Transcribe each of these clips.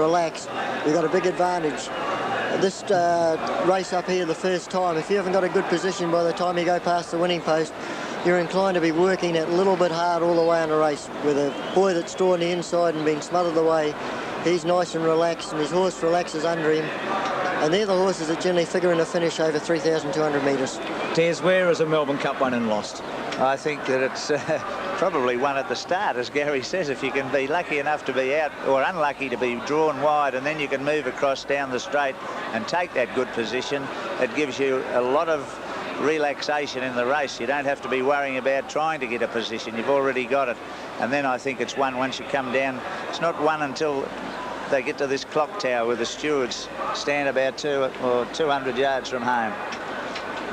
Relaxed, you've got a big advantage. This race up here the first time, if you haven't got a good position by the time you go past the winning post, you're inclined to be working it a little bit hard all the way on the race. With a boy that's drawn the inside and been smothered away, he's nice and relaxed, and his horse relaxes under him. And they're the horses that generally figure in a finish over 3,200 metres. Des, where has a Melbourne Cup won and lost? I think that it's probably one at the start, as Gary says. If you can be lucky enough to be out, or unlucky to be drawn wide, and then you can move across down the straight and take that good position, it gives you a lot of relaxation in the race. You don't have to be worrying about trying to get a position. You've already got it. And then I think it's one once you come down. It's not one until they get to this clock tower where the stewards stand about 200 yards from home.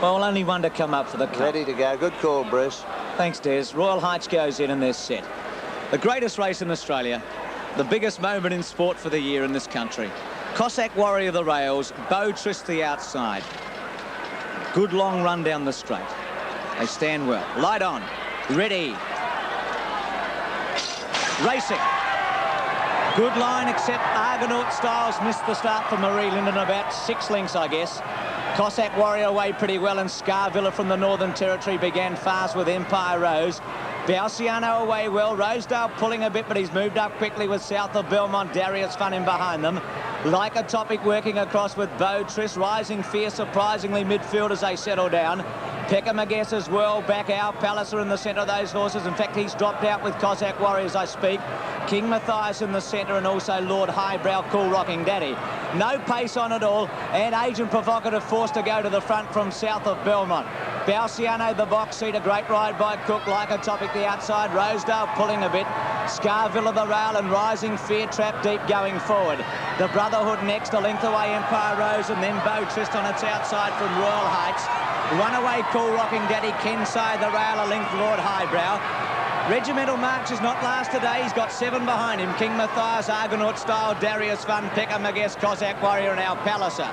Well, only one to come up for the cup. Ready to go. Good call, Bruce. Thanks, Des. Royal Heights goes in and they're set. The greatest race in Australia, the biggest moment in sport for the year in this country. Cossack Warrior the rails, Beau Trist the outside. Good long run down the straight. They stand well. Light on. Ready. Racing. Good line, except Argonaut Styles missed the start for Marie Linden, about 6 lengths, I guess. Cossack Warrior away pretty well, and Scarvilla from the Northern Territory began fast with Empire Rose. Balciano away well. Rosedale pulling a bit, but he's moved up quickly with South of Belmont. Darius Fun in behind them. Like a Topic working across with Beau Trist. Rising Fear surprisingly midfield as they settle down. Peckham, I guess, as well. Back out. Palace are in the centre of those horses. In fact, he's dropped out with Cossack Warrior as I speak. King Matthias in the centre, and also Lord Highbrow, Cool Rocking Daddy. No pace on at all, and Agent Provocative forced to go to the front from South of Belmont. Balciano, the box seat, a great ride by Cook. Like a Topic, the outside. Rosedale pulling a bit. Scarvilla, the rail, and Rising Fear trap deep going forward. The Brotherhood next, a length away Empire Rose, and then Beau Trist on its outside from Royal Heights. One away Cool Rocking Daddy, Kensai, the rail, a length Lord Highbrow. Regimental March is not last today. He's got 7 behind him. King Matthias, Argonaut Style, Darius Fun, Peckham, I guess, Cossack Warrior, and our Palliser.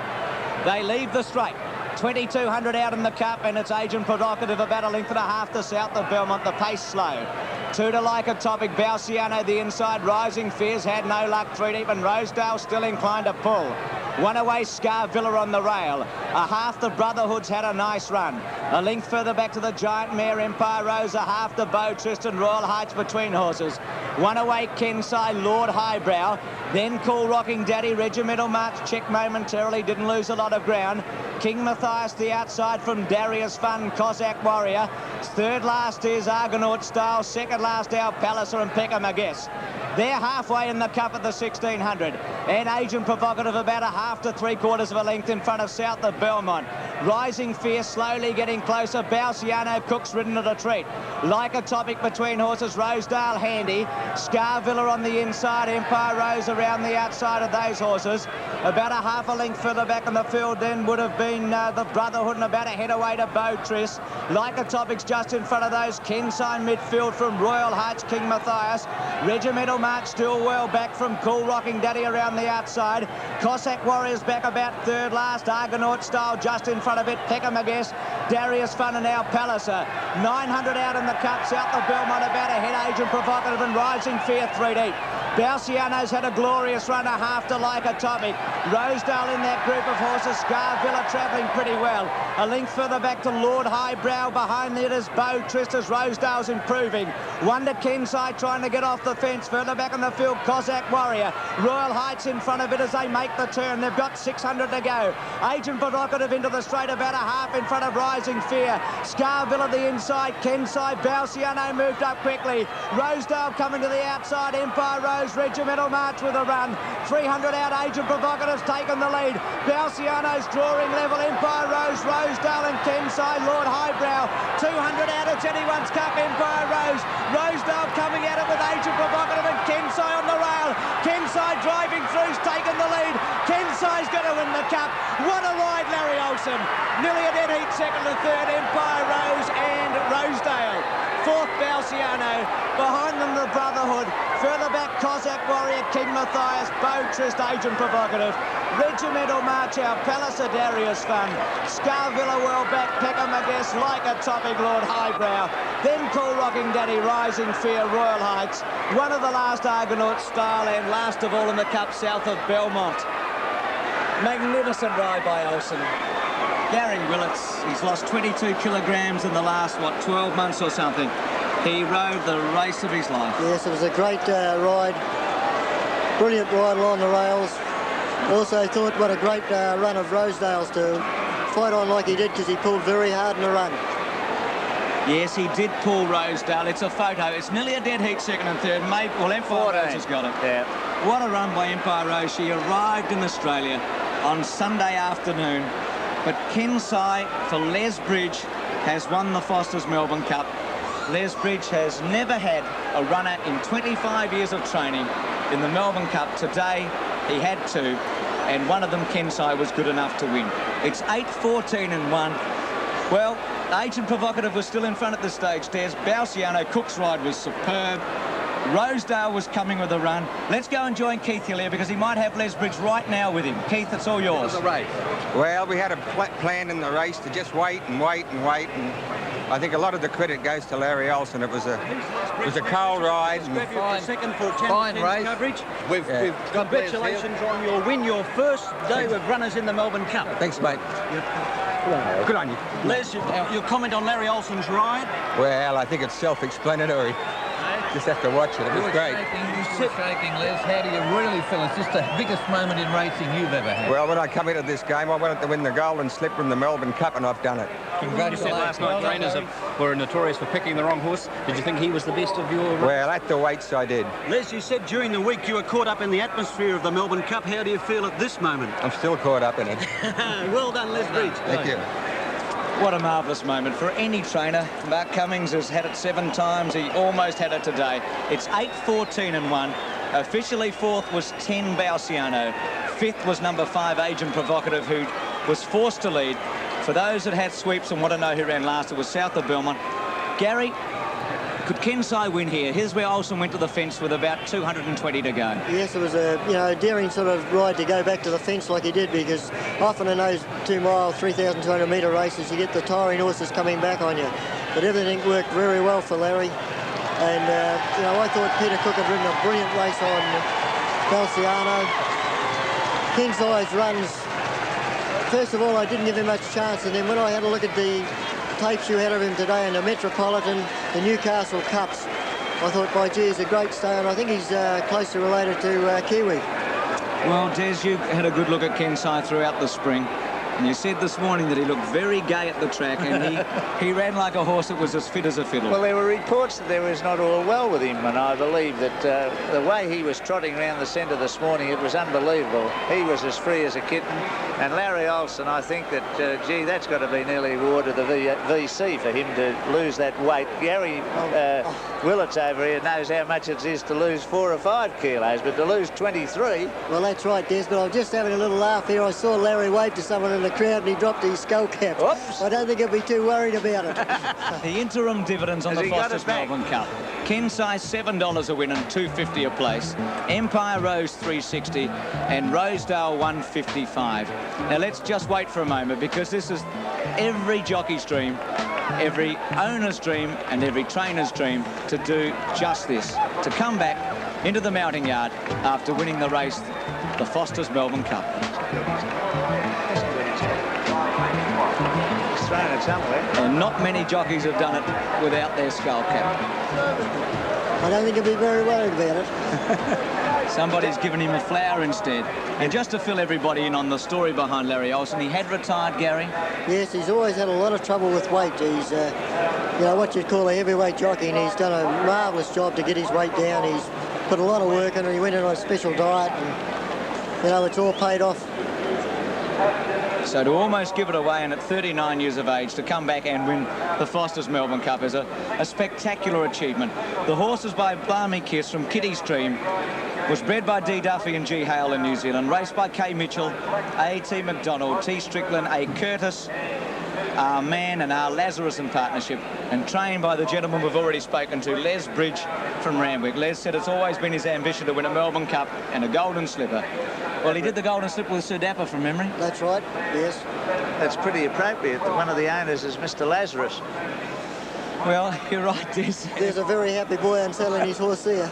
They leave the straight. 2,200 out in the cup, and it's Agent Provocative about a length and a half to South of Belmont. The pace slow. 2 to Like a Topic. Balciano the inside. Rising Fears had no luck 3 deep, and Rosedale still inclined to pull. One away Scarvilla on the rail. A half the Brotherhood's had a nice run. A length further back to the Giant Mare Empire Rose. A half the Beau Trist and Royal Heights between horses. One away Kensai, Lord Highbrow. Then Cool Rocking Daddy. Regimental March check momentarily. Didn't lose a lot of ground. King Matthias the outside from Darius Fun, Cossack Warrior. Third last is Argonaut Style. Second last our Palliser and Peckham, I guess. They're halfway in the cup at the 1,600. And Agent Provocative about a half to 3/4 of a length in front of South of Belmont. Rising Fear slowly getting closer. Balciano, Cook's ridden at a treat. Like a Topic between horses. Rosedale handy. Scarvilla on the inside. Empire Rose around the outside of those horses. About a half a length further back in the field then would have been the Brotherhood, and about a head away to Beau Trist. Like a Topic's just in front of those. Kensai midfield from Royal Heights, King Matthias. Regimental March still well back from Cool Rocking Daddy around the outside. Cossack Warriors back about third last. Argonaut Style just in front of it. Peckham, I guess. Darius Fun and now Palliser. 900 out in the cup. South of Belmont about a head. Agent Provocative and Rising Fear 3 deep. Balciano's had a glorious run, a half to Like a Topic. Rosedale in that group of horses. Scarvilla travelling pretty well. A length further back to Lord Highbrow. Behind it is Beau Trist as Rosedale's improving. One to Kensai trying to get off the fence. Further back in the field, Cossack Warrior. Royal Heights in front of it as they make the turn. They've got 600 to go. Agent Provocative into the straight, about a half in front of Rising Fear. Scarvilla the inside. Kensai, Balciano moved up quickly. Rosedale coming to the outside. Empire Rose. Regimental March with a run. 300 out. Agent Provocative's taken the lead. Balciano's drawing level. Empire Rose, Rosedale and Kensai. Lord Highbrow. 200 out. It's anyone's cup. Empire Rose. Rosedale coming at it with Agent Provocative and Kensai on the rail. Kensai driving through's taken the lead. Kensai's going to win the cup. What a ride, Larry Olsen. Nearly a dead heat second and third. Empire Rose and Rosedale. Fourth, Balciano. Behind them, the Brotherhood. Further back, Cossack Warrior, King Matthias, Beau Trist, Agent Provocative. Regimental March out, Palacidarius Fun. Scarvilla well back, Peckham Guess, Like a Topic Lord Highbrow. Then Cool Rocking Daddy, Rising Fear, Royal Heights. One of the last Argonauts, Style, and last of all in the Cup, south of Belmont. Magnificent ride by Olsen. Gary Willits, he's lost 22 kilograms in the last, 12 months or something. He rode the race of his life. Yes, it was a great ride. Brilliant ride along the rails. Also thought what a great run of Rosedale's to fight on like he did, because he pulled very hard in the run. Yes, he did pull Rosedale. It's a photo. It's nearly a dead heat, second and third. Well, Empire Rose has got it. Yeah. What a run by Empire Rose. She arrived in Australia on Sunday afternoon. But Kensai for Les Bridge has won the Foster's Melbourne Cup. Les Bridge has never had a runner in 25 years of training in the Melbourne Cup. Today, he had two, and one of them, Kensai, was good enough to win. It's 8:14-1. Well, Agent Provocative was still in front at this stage, Des. Balciano, Cook's ride was superb. Rosedale was coming with a run. Let's go and join Keith Hill here, because he might have Les Bridge right now with him. Keith, it's all yours. The race. Well, we had a plan in the race to just wait and wait and wait, and I think a lot of the credit goes to Larry Olsen. It was a cold ride. Fine race coverage. We've congratulations on your win, your first day with runners in the Melbourne Cup. Thanks, mate. Good on you. Les, your comment on Larry Olsen's ride? Well, I think it's self-explanatory. Just have to watch it. It was great. You were shaking, Les. How do you really feel? It's just the biggest moment in racing you've ever had. Well, when I come into this game, I wanted to win the Golden Slipper in the Melbourne Cup, and I've done it. Congratulations. You said last night trainers were notorious for picking the wrong horse. Did you think he was the best of your... Well, at the weights, I did. Les, you said during the week you were caught up in the atmosphere of the Melbourne Cup. How do you feel at this moment? I'm still caught up in it. Well done, Les Bridge. Thank you. What a marvellous moment for any trainer. Mark Cummings has had it 7 times. He almost had it today. It's 8:14-1. Officially fourth was 10, Balciano. Fifth was number 5, Agent Provocative, who was forced to lead. For those that had sweeps and want to know who ran last, it was south of Belmont. Gary, could Kensai win here? Here's where Olsen went to the fence with about 220 to go. Yes, it was a daring sort of ride to go back to the fence like he did, because often in those 2-mile, 3,200 metre races, you get the tiring horses coming back on you. But everything worked very well for Larry. And, I thought Peter Cook had ridden a brilliant race on Balciano. Kensai's runs, first of all, I didn't give him much chance, and then when I had a look at the tapes you had of him today in the Metropolitan, the Newcastle Cups, I thought, by gee, he's a great stay, and I think he's closely related to Kiwi. Well, Des, you had a good look at Kensai throughout the spring, and you said this morning that he looked very gay at the track, and he ran like a horse that was as fit as a fiddle. Well, there were reports that there was not all well with him, and I believe that the way he was trotting around the centre this morning, it was unbelievable. He was as free as a kitten. And Larry Olsen, I think that, gee, that's got to be nearly reward of the VC for him to lose that weight. Gary Willits over here knows how much it is to lose 4 or 5 kilos, but to lose 23... Well, that's right, Des, but I was just having a little laugh here. I saw Larry wave to someone in the crowd, and he dropped his skull cap. Oops. I don't think he'll be too worried about it. The interim dividends on Has the he got Foster's it back? Melbourne Cup. Kensai $7 a win and $2.50 a place. Empire Rose $3.60 and Rosedale $1.55. Now let's just wait for a moment, because this is every jockey's dream, every owner's dream and every trainer's dream to do just this, to come back into the mounting yard after winning the race, the Foster's Melbourne Cup. He's thrown it somewhere. And not many jockeys have done it without their skull cap. I don't think he'll be very worried about it. Somebody's given him a flower instead. And just to fill everybody in on the story behind Larry Olsen, he had retired, Gary. Yes, he's always had a lot of trouble with weight. He's, what you'd call a heavyweight jockey, and he's done a marvellous job to get his weight down. He's put a lot of work in, and he went in on a special diet, and, it's all paid off. So to almost give it away, and at 39 years of age, to come back and win the Foster's Melbourne Cup is a spectacular achievement. The horse is by Balmy Kiss from Kitty's Dream, was bred by D. Duffy and G. Hale in New Zealand, raced by K. Mitchell, A. T. McDonald, T. Strickland, A. Curtis, our man and our Lazarus in partnership, and trained by the gentleman we've already spoken to, Les Bridge from Randwick. Les said it's always been his ambition to win a Melbourne Cup and a golden slipper. Well, he did the golden slipper with Sir Dapper from memory. That's right, yes. That's pretty appropriate that one of the owners is Mr. Lazarus. Well, you're right, Des. There's a very happy boy unselling his horse there.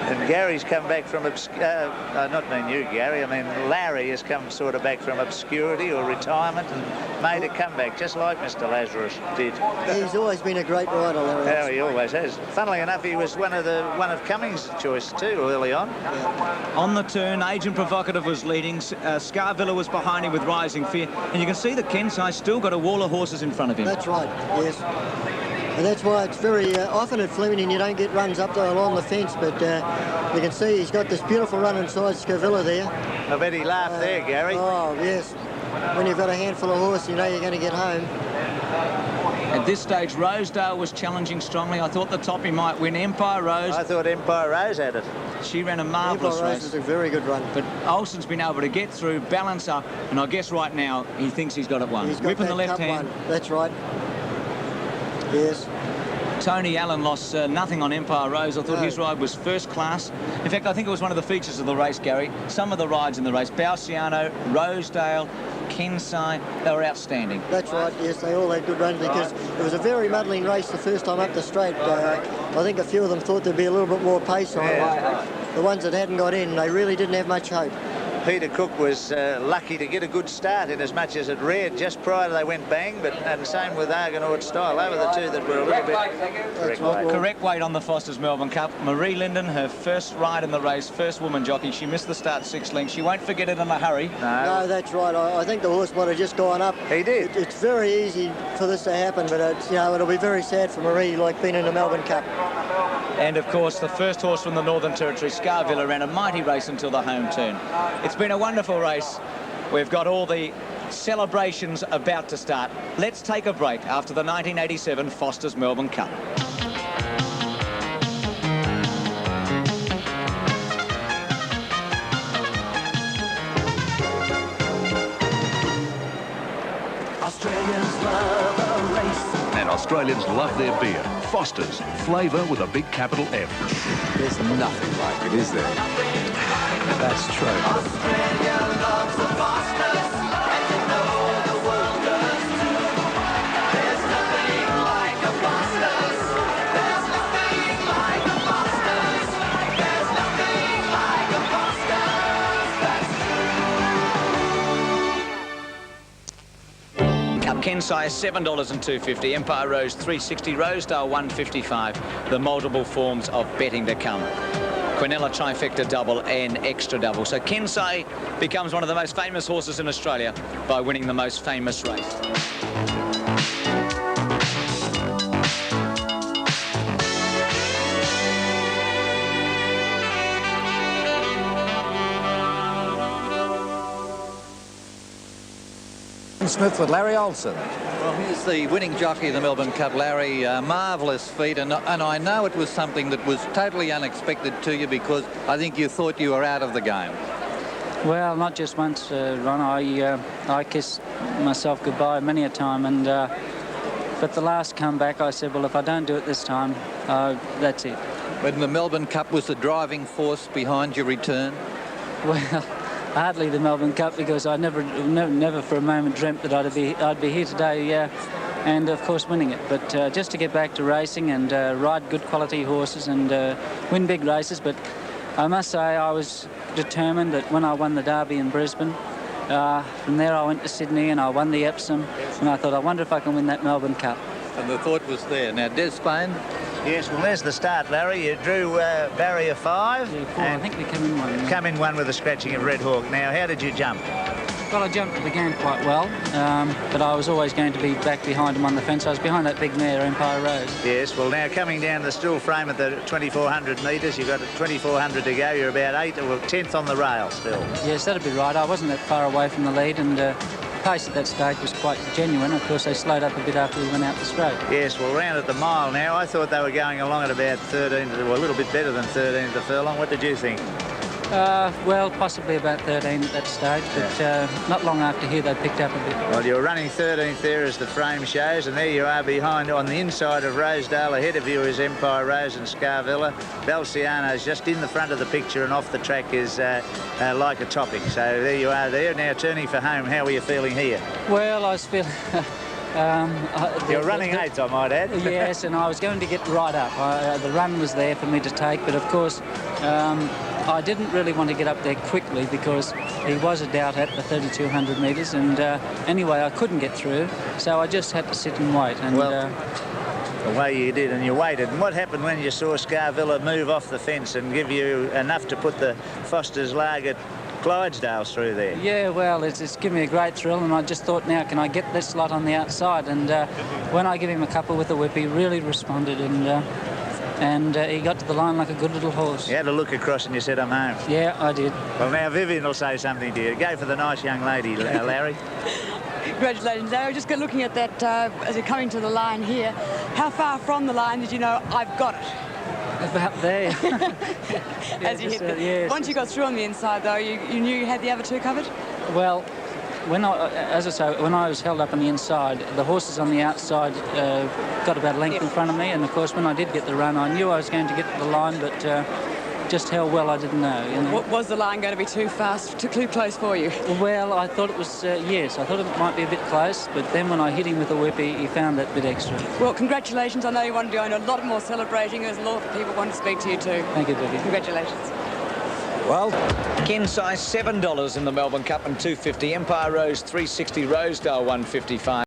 And Gary's come back from not mean you, Gary. I mean Larry has come sort of back from obscurity or retirement and made a comeback, just like Mr. Lazarus did. He's always been a great rider, Larry. Oh, he always has. Funnily enough, he was one of Cummings' choice too early on. On the turn, Agent Provocative was leading. Scarvilla was behind him with Rising Fear, and you can see that Kensai still got a wall of horses in front of him. That's right, yes. And that's why it's very often at Flemington you don't get runs up there along the fence, but you can see he's got this beautiful run inside Scavilla there. I bet he laughed there, Gary. Oh, yes. When you've got a handful of horse, you know you're going to get home. At this stage, Rosedale was challenging strongly. I thought the top he might win. Empire Rose. I thought Empire Rose had it. She ran a marvellous Empire Rose race. was a very good run. But Olsen's been able to get through, balance up, and I guess right now he thinks he's got it won. He's got Whip in that the left cup hand. one. That's right. Yes. Tony Allen lost nothing on Empire Rose. I thought his ride was first class. In fact, I think it was one of the features of the race, Gary. Some of the rides in the race, Balciano, Rosedale, Kensai, they were outstanding. That's right, yes, they all had good runs because it was a very muddling race the first time up the straight. I think a few of them thought there'd be a little bit more pace on it. The ones that hadn't got in, they really didn't have much hope. Peter Cook was lucky to get a good start in as much as it reared just prior to they went bang, and same with Argonaut Style. They were the two that were a little bit Correct weight on the Foster's Melbourne Cup. Marie Linden, her first ride in the race, first woman jockey. She missed the start 6 lengths. She won't forget it in a hurry. No, that's right. I think the horse might have just gone up. He did. It's very easy for this to happen, but it's, it'll be very sad for Marie, like being in the Melbourne Cup. And of course, the first horse from the Northern Territory, Scarvilla, ran a mighty race until the home turn. It's been a wonderful race. We've got all the celebrations about to start. Let's take a break after the 1987 Foster's Melbourne Cup. Australians love a race. And Australians love their beer. Foster's, flavour with a big capital F. There's nothing like it, is there? That's true. Australia loves the Foster's, and you know the world does too. There's nothing like a Foster's. There's nothing like a Foster's. There's nothing like a Foster's. That's true. Cup Kensai $7.250, Empire Rose $3.60, Rosedale $1.55. The multiple forms of betting to come. Quinella trifecta double and extra double. So Kensai becomes one of the most famous horses in Australia by winning the most famous race. Smith with Larry Olsen. Well, here's the winning jockey of the Melbourne Cup, Larry. Marvellous feat, and I know it was something that was totally unexpected to you because I think you thought you were out of the game. Well, not just once, Ron. I kissed myself goodbye many a time, and but the last comeback, I said, well, if I don't do it this time, that's it. But the Melbourne Cup was the driving force behind your return? Well, hardly the Melbourne Cup, because I never for a moment dreamt that I'd be here today, and of course winning it. But just to get back to racing and ride good quality horses and win big races. But I must say I was determined that when I won the Derby in Brisbane, from there I went to Sydney and I won the Epsom, and I thought, I wonder if I can win that Melbourne Cup. And the thought was there. Now, Des Spain. Yes, well, there's the start, Larry. You drew barrier 5. Yeah, 4. I think we come in 1. Come in 1 with a scratching of Red Hawk. Now, how did you jump? Well, I jumped at the game quite well, but I was always going to be back behind him on the fence. I was behind that big mare, Empire Rose. Yes, well, now coming down the stool frame at the 2,400 metres, you've got 2,400 to go. You're about 8th or 10th on the rail still. Yes, that'd be right. I wasn't that far away from the lead, and pace at that stage was quite genuine. Of course, they slowed up a bit after we went out the straight. Yes, well, round at the mile now, I thought they were going along at about 13, or a little bit better than 13 at the furlong. What did you think? Well, possibly about 13 at that stage, but not long after here they picked up a bit. Well, you're running 13th there as the frame shows, and there you are behind on the inside of Rosedale. Ahead of you is Empire Rose and Scarvilla. Belciano's just in the front of the picture, and off the track is Like a Topic. So there you are there. Now turning for home, how are you feeling here? Well, I was feeling... You're running 8th, I might add. Yes, and I was going to get right up. The run was there for me to take, but of course I didn't really want to get up there quickly because he was a doubt at the 3,200 metres, and anyway, I couldn't get through, so I just had to sit and wait. And the way you did, and you waited. And what happened when you saw Scarvilla move off the fence and give you enough to put the Foster's Lager Clydesdales through there? Yeah, well, it's given me a great thrill, and I just thought, now can I get this lot on the outside? And when I give him a couple with the whip, he really responded, and he got to the line like a good little horse. You had a look across and you said, I'm home. Yeah, I did. Well, now Vivian will say something to you. Go for the nice young lady, Larry. Congratulations, Larry. Just looking at that as you're coming to the line here, how far from the line did you know I've got it? About there. As you hit it. Yes. Once you got through on the inside, though, you knew you had the other two covered? Well, as I say, when I was held up on the inside, the horses on the outside got about a length in front of me, and of course when I did get the run, I knew I was going to get to the line, but just how well I didn't know. You know? Was the line going to be too fast, too close for you? Well, I thought it was, yes, I thought it might be a bit close, but then when I hit him with the whip, he found that bit extra. Well, congratulations. I know you want to do a lot more celebrating. There's a lot of people want to speak to you too. Thank you, Vivian. Congratulations. Well, Ken size $7 in the Melbourne Cup and $2.50. Empire Rose $3.60. Rosedale $1.55.